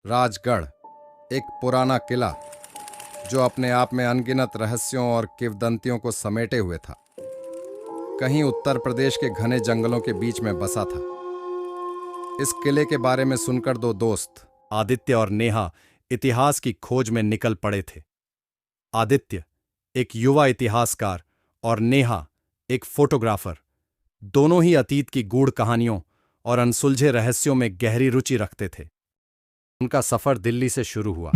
राजगढ़ एक पुराना किला जो अपने आप में अनगिनत रहस्यों और किंवदंतियों को समेटे हुए था। कहीं उत्तर प्रदेश के घने जंगलों के बीच में बसा था। इस किले के बारे में सुनकर दो दोस्त आदित्य और नेहा इतिहास की खोज में निकल पड़े थे। आदित्य एक युवा इतिहासकार और नेहा एक फोटोग्राफर, दोनों ही अतीत की गूढ़ कहानियों और अनसुलझे रहस्यों में गहरी रुचि रखते थे। उनका सफर दिल्ली से शुरू हुआ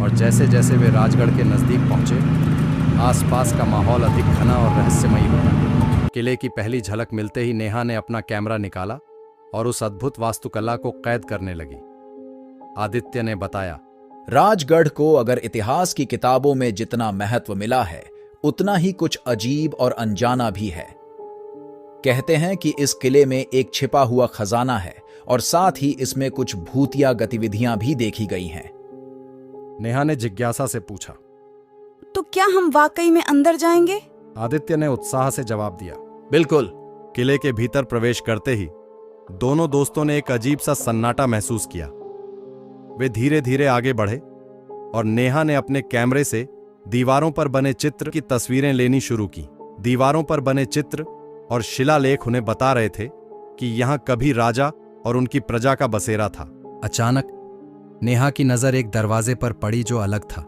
और जैसे जैसे वे राजगढ़ के नजदीक पहुंचे, आसपास का माहौल अधिक घना और रहस्यमयी होता। किले की पहली झलक मिलते ही नेहा ने अपना कैमरा निकाला और उस अद्भुत वास्तुकला को कैद करने लगी। आदित्य ने बताया, राजगढ़ को अगर इतिहास की किताबों में जितना महत्व मिला है, उतना ही कुछ अजीब और अनजाना भी है। कहते हैं कि इस किले में एक छिपा हुआ खजाना है और साथ ही इसमें कुछ भूतिया गतिविधियां भी देखी गई हैं। नेहा ने जिज्ञासा से पूछा, तो क्या हम वाकई में अंदर जाएंगे? आदित्य ने उत्साह से जवाब दिया, बिल्कुल। किले के भीतर प्रवेश करते ही दोनों दोस्तों ने एक अजीब सा सन्नाटा महसूस किया। वे धीरे धीरे आगे बढ़े और नेहा ने अपने कैमरे से दीवारों पर बने चित्र की तस्वीरें लेनी शुरू की। दीवारों पर बने चित्र और शिलालेख उन्हें बता रहे थे कि यहां कभी राजा और उनकी प्रजा का बसेरा था। अचानक नेहा की नजर एक दरवाजे पर पड़ी जो अलग था।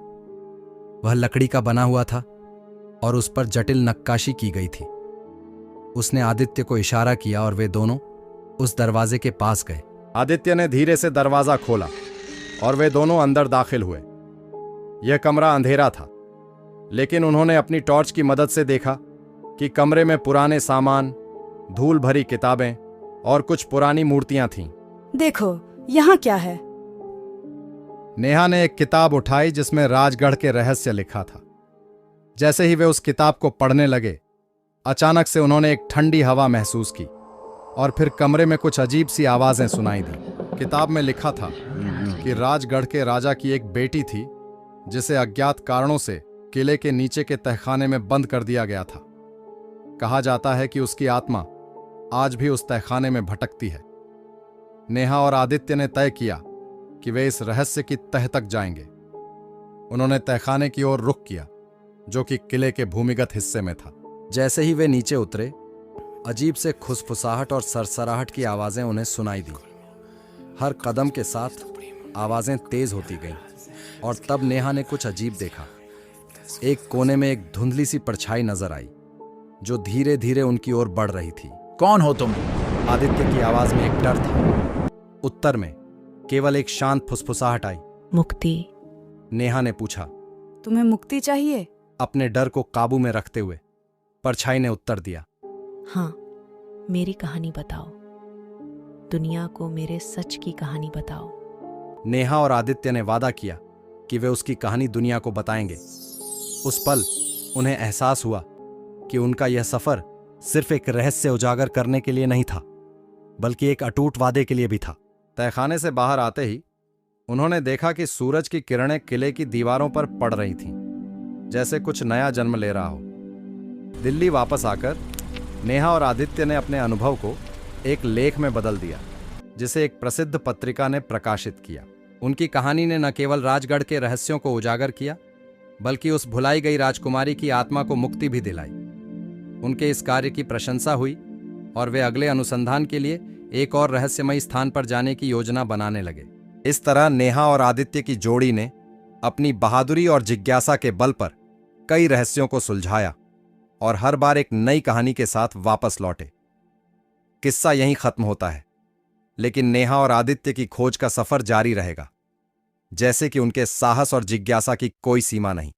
वह लकड़ी का बना हुआ था और उस पर जटिल नक्काशी की गई थी। उसने आदित्य को इशारा किया और वे दोनों उस दरवाजे के पास गए। आदित्य ने धीरे से दरवाजा खोला और वे दोनों अंदर दाखिल हुए। यह कमरा अंधेरा था, लेकिन उन्होंने अपनी टॉर्च की मदद से देखा कि कमरे में पुराने सामान, धूल भरी किताबें और कुछ पुरानी मूर्तियां थीं। देखो, यहाँ क्या है? नेहा ने एक किताब उठाई जिसमें राजगढ़ के रहस्य लिखा था। जैसे ही वे उस किताब को पढ़ने लगे, अचानक से उन्होंने एक ठंडी हवा महसूस की और फिर कमरे में कुछ अजीब सी आवाजें सुनाई दी। किताब में लिखा था कि राजगढ़ के राजा की एक बेटी थी जिसे अज्ञात कारणों से किले के नीचे के तहखाने में बंद कर दिया गया था। कहा जाता है कि उसकी आत्मा आज भी उस तहखाने में भटकती है। नेहा और आदित्य ने तय किया कि वे इस रहस्य की तह तक जाएंगे। उन्होंने तहखाने की ओर रुख किया, जो कि किले के भूमिगत हिस्से में था। जैसे ही वे नीचे उतरे, अजीब से खुसफुसाहट और सरसराहट की आवाजें उन्हें सुनाई दी। हर कदम के साथ आवाजें तेज होती गईं और तब नेहा ने कुछ अजीब देखा। एक कोने में एक धुंधली सी परछाई नजर आई जो धीरे धीरे उनकी ओर बढ़ रही थी। कौन हो तुम? आदित्य की आवाज में एक डर था। उत्तर में केवल एक शांत फुसफुसाहट आई। मुक्ति। नेहा ने पूछा, तुम्हें मुक्ति चाहिए? अपने डर को काबू में रखते हुए परछाई ने उत्तर दिया, हाँ, मेरी कहानी बताओ। दुनिया को मेरे सच की कहानी बताओ। नेहा और आदित्य ने वादा किया कि वे उसकी कहानी दुनिया को बताएंगे। उस पल उन्हें एहसास हुआ कि उनका यह सफर सिर्फ एक रहस्य उजागर करने के लिए नहीं था, बल्कि एक अटूट वादे के लिए भी था। तहखाने से बाहर आते ही उन्होंने देखा कि सूरज की किरणें किले की दीवारों पर पड़ रही थीं, जैसे कुछ नया जन्म ले रहा हो। दिल्ली वापस आकर नेहा और आदित्य ने अपने अनुभव को एक लेख में बदल दिया, जिसे एक प्रसिद्ध पत्रिका ने प्रकाशित किया। उनकी कहानी ने न केवल राजगढ़ के रहस्यों को उजागर किया, बल्कि उस भुलाई गई राजकुमारी की आत्मा को मुक्ति भी दिलाई। उनके इस कार्य की प्रशंसा हुई और वे अगले अनुसंधान के लिए एक और रहस्यमयी स्थान पर जाने की योजना बनाने लगे। इस तरह नेहा और आदित्य की जोड़ी ने अपनी बहादुरी और जिज्ञासा के बल पर कई रहस्यों को सुलझाया और हर बार एक नई कहानी के साथ वापस लौटे। किस्सा यहीं खत्म होता है, लेकिन नेहा और आदित्य की खोज का सफर जारी रहेगा, जैसे कि उनके साहस और जिज्ञासा की कोई सीमा नहीं।